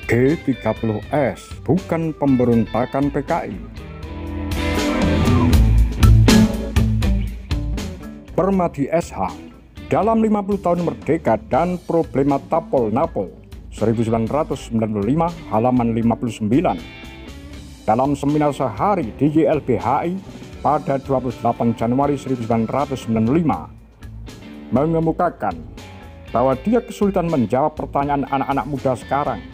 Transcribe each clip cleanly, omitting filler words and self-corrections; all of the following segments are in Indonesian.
G30S bukan pemberontakan PKI. Permadi SH dalam 50 tahun merdeka dan problema Tapol-Napol 1995 halaman 59 dalam seminar sehari di YLBHI pada 28 Januari 1995 mengemukakan bahwa dia kesulitan menjawab pertanyaan anak-anak muda sekarang.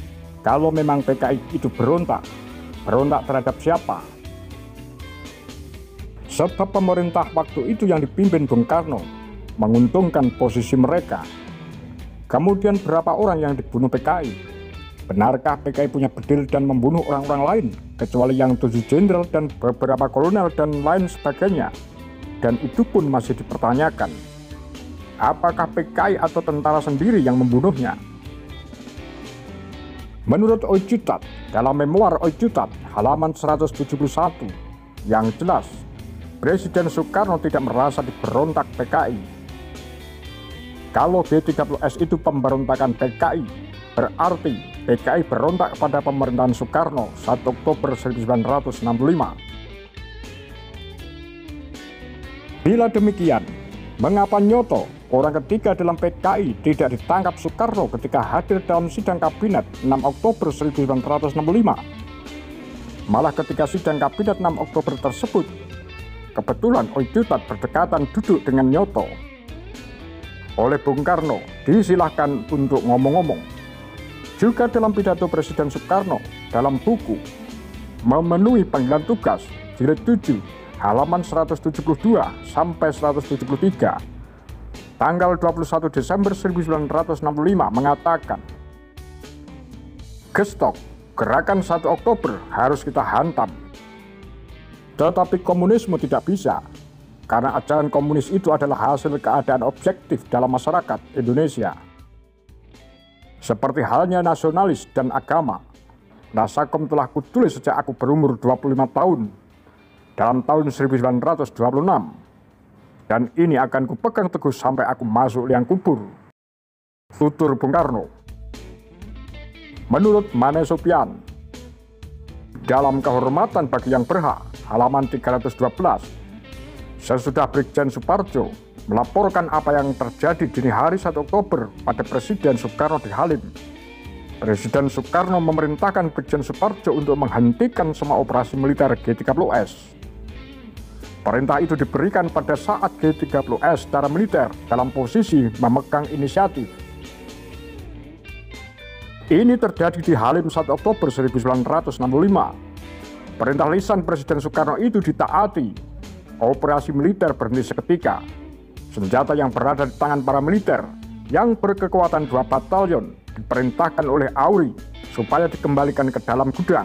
Kalau memang PKI itu berontak terhadap siapa? Sebab pemerintah waktu itu yang dipimpin Bung Karno menguntungkan posisi mereka. Kemudian berapa orang yang dibunuh PKI? Benarkah PKI punya bedil dan membunuh orang-orang lain, kecuali yang 7 jenderal dan beberapa kolonel dan lain sebagainya? Dan itu pun masih dipertanyakan. Apakah PKI atau tentara sendiri yang membunuhnya? Menurut Ojutat, dalam memoir Ojutat halaman 171, yang jelas Presiden Soekarno tidak merasa diberontak PKI. Kalau G30S itu pemberontakan PKI, berarti PKI berontak pada pemerintahan Soekarno 1 Oktober 1965. Bila demikian, mengapa Nyoto, orang ketiga dalam PKI, tidak ditangkap Soekarno ketika hadir dalam sidang kabinet 6 Oktober 1965? Malah ketika sidang kabinet 6 Oktober tersebut, kebetulan Ojutat berdekatan duduk dengan Nyoto. Oleh Bung Karno disilahkan untuk ngomong-ngomong. Juga dalam pidato Presiden Soekarno dalam buku Memenuhi Panggilan Tugas jilid 7 halaman 172 sampai 173 tanggal 21 Desember 1965 mengatakan, "Gestok, gerakan 1 Oktober harus kita hantam. Tetapi komunisme tidak bisa, karena ajaran komunis itu adalah hasil keadaan objektif dalam masyarakat Indonesia. Seperti halnya nasionalis dan agama, Nasakom telah kutulis sejak aku berumur 25 tahun, dalam tahun 1926. Dan ini akan kupegang teguh sampai aku masuk liang kubur," tutur Bung Karno. Menurut Mane Sopian, dalam Kehormatan Bagi Yang Berhak, halaman 312, sesudah Brigjen Suparjo melaporkan apa yang terjadi dini hari 1 Oktober pada Presiden Soekarno di Halim, Presiden Soekarno memerintahkan Brigjen Suparjo untuk menghentikan semua operasi militer G30S. Perintah itu diberikan pada saat G30S secara militer dalam posisi memegang inisiatif. Ini terjadi di Halim 1 Oktober 1965. Perintah lisan Presiden Soekarno itu ditaati. Operasi militer berhenti seketika. Senjata yang berada di tangan para militer yang berkekuatan 2 batalion diperintahkan oleh Auri supaya dikembalikan ke dalam gudang.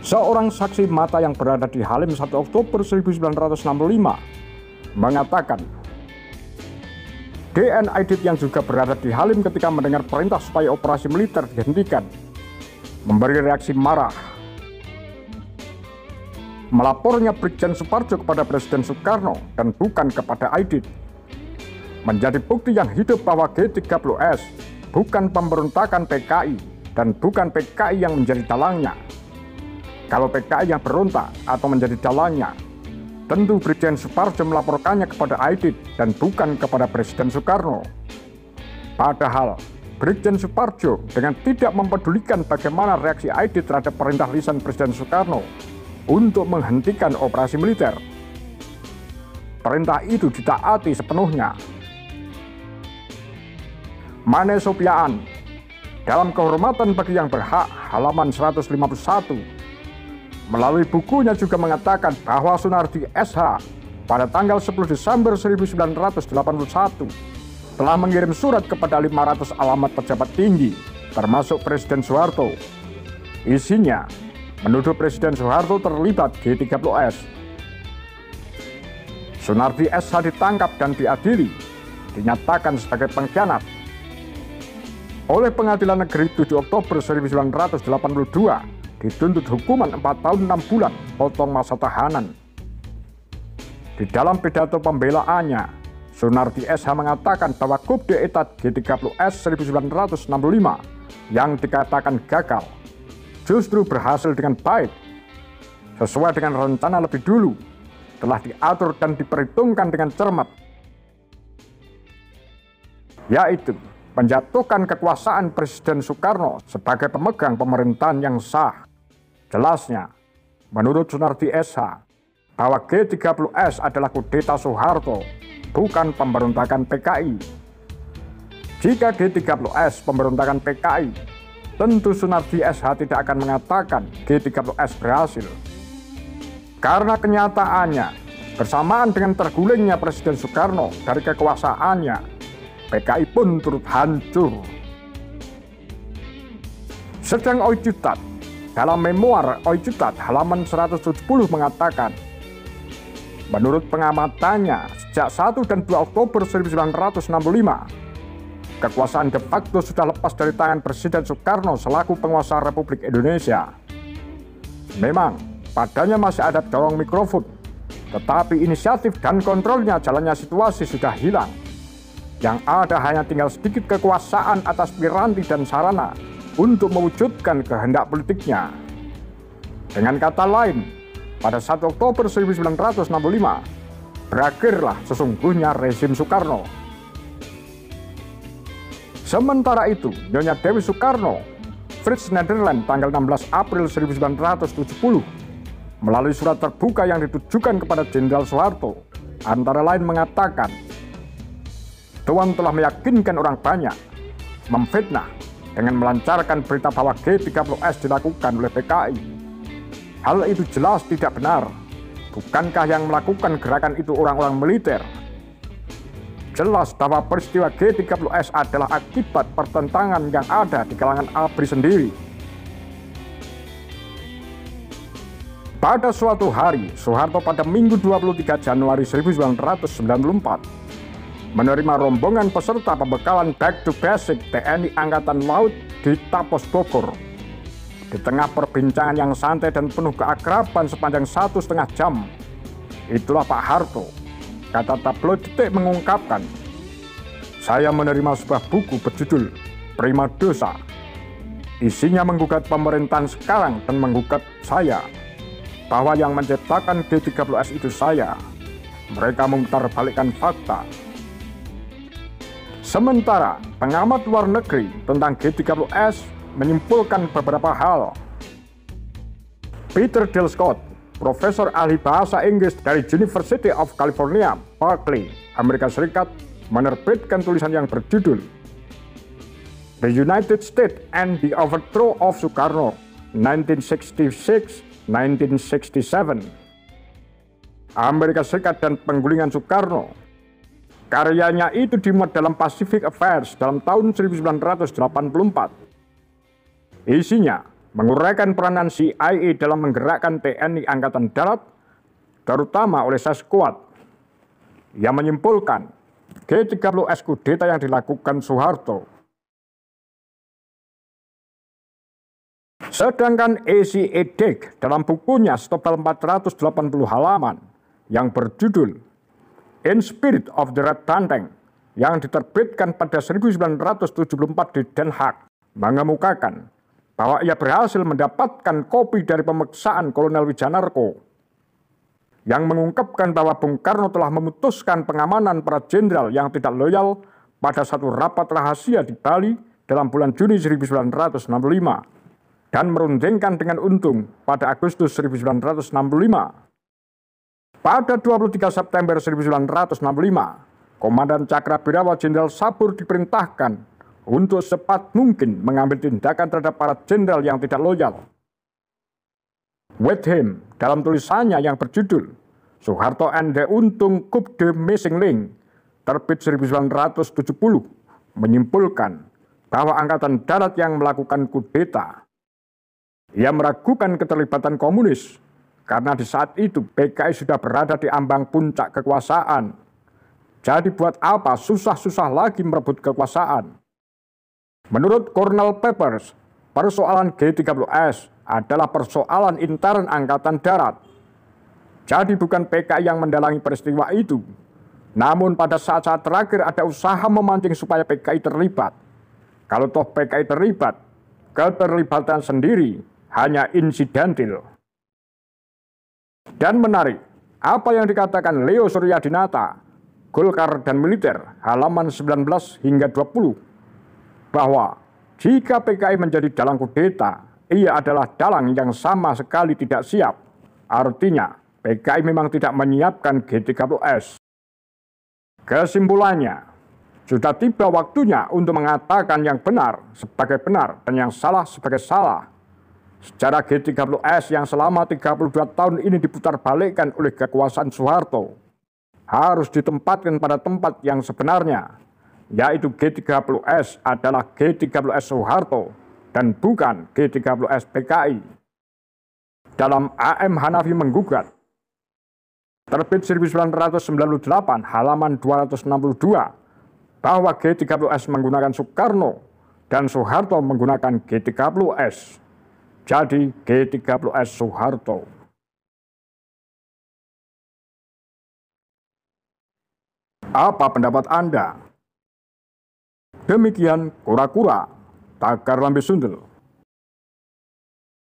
Seorang saksi mata yang berada di Halim 1 Oktober 1965 mengatakan, DN Aidit yang juga berada di Halim ketika mendengar perintah supaya operasi militer dihentikan, memberi reaksi marah. Melapornya Brigjen Suparjo kepada Presiden Soekarno dan bukan kepada Aidit, menjadi bukti yang hidup bahwa G30S bukan pemberontakan PKI dan bukan PKI yang menjadi dalangnya. Kalau PKI yang berontak atau menjadi dalangnya, tentu Brigjen Suparjo melaporkannya kepada Aidit dan bukan kepada Presiden Soekarno. Padahal Brigjen Suparjo dengan tidak mempedulikan bagaimana reaksi Aidit terhadap perintah lisan Presiden Soekarno untuk menghentikan operasi militer. Perintah itu ditaati sepenuhnya. Mane Sopian dalam Kehormatan Bagi Yang Berhak halaman 151 melalui bukunya juga mengatakan bahwa Sunardi SH pada tanggal 10 Desember 1981 telah mengirim surat kepada 500 alamat pejabat tinggi, termasuk Presiden Soeharto. Isinya menuduh Presiden Soeharto terlibat G30S. Sunardi SH ditangkap dan diadili, dinyatakan sebagai pengkhianat oleh Pengadilan Negeri 7 Oktober 1982, dituntut hukuman 4 tahun 6 bulan potong masa tahanan. Di dalam pidato pembelaannya, Sunardi SH mengatakan bahwa coup d'etat G30S 1965 yang dikatakan gagal justru berhasil dengan baik, sesuai dengan rencana lebih dulu, telah diatur dan diperhitungkan dengan cermat, yaitu menjatuhkan kekuasaan Presiden Soekarno sebagai pemegang pemerintahan yang sah. Jelasnya, menurut Sunardi SH, bahwa G30S adalah kudeta Soeharto, bukan pemberontakan PKI. Jika G30S pemberontakan PKI, tentu Sunardi SH tidak akan mengatakan G30S berhasil. Karena kenyataannya, bersamaan dengan tergulingnya Presiden Soekarno dari kekuasaannya, PKI pun turut hancur. Sedang Oicutat dalam memoir Oicutat halaman 170 mengatakan, menurut pengamatannya, sejak 1 dan 2 Oktober 1965, kekuasaan de facto sudah lepas dari tangan Presiden Soekarno selaku penguasa Republik Indonesia. Memang, padanya masih ada dorong mikrofon, tetapi inisiatif dan kontrolnya jalannya situasi sudah hilang. Yang ada hanya tinggal sedikit kekuasaan atas piranti dan sarana untuk mewujudkan kehendak politiknya. Dengan kata lain, pada 1 Oktober 1965, berakhirlah sesungguhnya rezim Soekarno. Sementara itu, Nyonya Dewi Soekarno, Frits Nederland tanggal 16 April 1970, melalui surat terbuka yang ditujukan kepada Jenderal Soeharto, antara lain mengatakan, Tuan telah meyakinkan orang banyak, memfitnah dengan melancarkan berita bahwa G30S dilakukan oleh PKI. Hal itu jelas tidak benar. Bukankah yang melakukan gerakan itu orang-orang militer? Jelas bahwa peristiwa G30S adalah akibat pertentangan yang ada di kalangan ABRI sendiri. Pada suatu hari, Soeharto pada Minggu 23 Januari 1994 menerima rombongan peserta pembekalan Back to Basic TNI Angkatan Laut di Tapos Bogor. Di tengah perbincangan yang santai dan penuh keakraban sepanjang 1,5 jam, itulah Pak Harto, kata tabloid Detik mengungkapkan, saya menerima sebuah buku berjudul Prima Dosa. Isinya menggugat pemerintahan sekarang dan menggugat saya, bahwa yang menciptakan G30S itu saya. Mereka memutarbalikkan fakta. Sementara pengamat luar negeri tentang G30S menyimpulkan beberapa hal. Peter Dale Scott, profesor ahli bahasa Inggris dari University of California, Berkeley, Amerika Serikat, menerbitkan tulisan yang berjudul The United States and the Overthrow of Sukarno, 1966-1967. Amerika Serikat dan penggulingan Soekarno. Karyanya itu dimuat dalam Pacific Affairs dalam tahun 1984. Isinya menguraikan peranan CIA dalam menggerakkan TNI Angkatan Darat, terutama oleh Sasquatch, yang menyimpulkan G30S kudeta yang dilakukan Soeharto. Sedangkan A.C. Dick dalam bukunya setebal 480 halaman yang berjudul In Spirit of the Red Banteng yang diterbitkan pada 1974 di Den Haag mengemukakan bahwa ia berhasil mendapatkan kopi dari pemeksaan Kolonel Wijanarko yang mengungkapkan bahwa Bung Karno telah memutuskan pengamanan para jenderal yang tidak loyal pada satu rapat rahasia di Bali dalam bulan Juni 1965 dan merundingkan dengan untung pada Agustus 1965. Pada 23 September 1965, Komandan Cakrabirawa Jenderal Sabur diperintahkan untuk secepat mungkin mengambil tindakan terhadap para jenderal yang tidak loyal. Wetham dalam tulisannya yang berjudul Soeharto and the Untung Coup de Missing Link, terbit 1970, menyimpulkan bahwa Angkatan Darat yang melakukan kudeta. Ia meragukan keterlibatan komunis, karena di saat itu PKI sudah berada di ambang puncak kekuasaan. Jadi buat apa susah-susah lagi merebut kekuasaan? Menurut Cornell Papers, persoalan G30S adalah persoalan intern Angkatan Darat. Jadi bukan PKI yang mendalangi peristiwa itu, Namun pada saat-saat terakhir ada usaha memancing supaya PKI terlibat. Kalau toh PKI terlibat, keterlibatan sendiri hanya insidentil. Dan menarik, apa yang dikatakan Leo Suryadinata, Golkar dan Militer, halaman 19 hingga 20, bahwa jika PKI menjadi dalang kudeta, ia adalah dalang yang sama sekali tidak siap. Artinya, PKI memang tidak menyiapkan G30S. Kesimpulannya, sudah tiba waktunya untuk mengatakan yang benar sebagai benar dan yang salah sebagai salah. Secara G30S yang selama 32 tahun ini diputarbalikkan oleh kekuasaan Soeharto harus ditempatkan pada tempat yang sebenarnya, yaitu G30S adalah G30S Soeharto dan bukan G30S PKI. Dalam AM Hanafi Menggugat, terbit 1998 halaman 262, bahwa G30S menggunakan Soekarno dan Soeharto menggunakan G30S. Jadi G30S Soeharto. Apa pendapat Anda? Demikian kura-kura, tagar lambe sundel.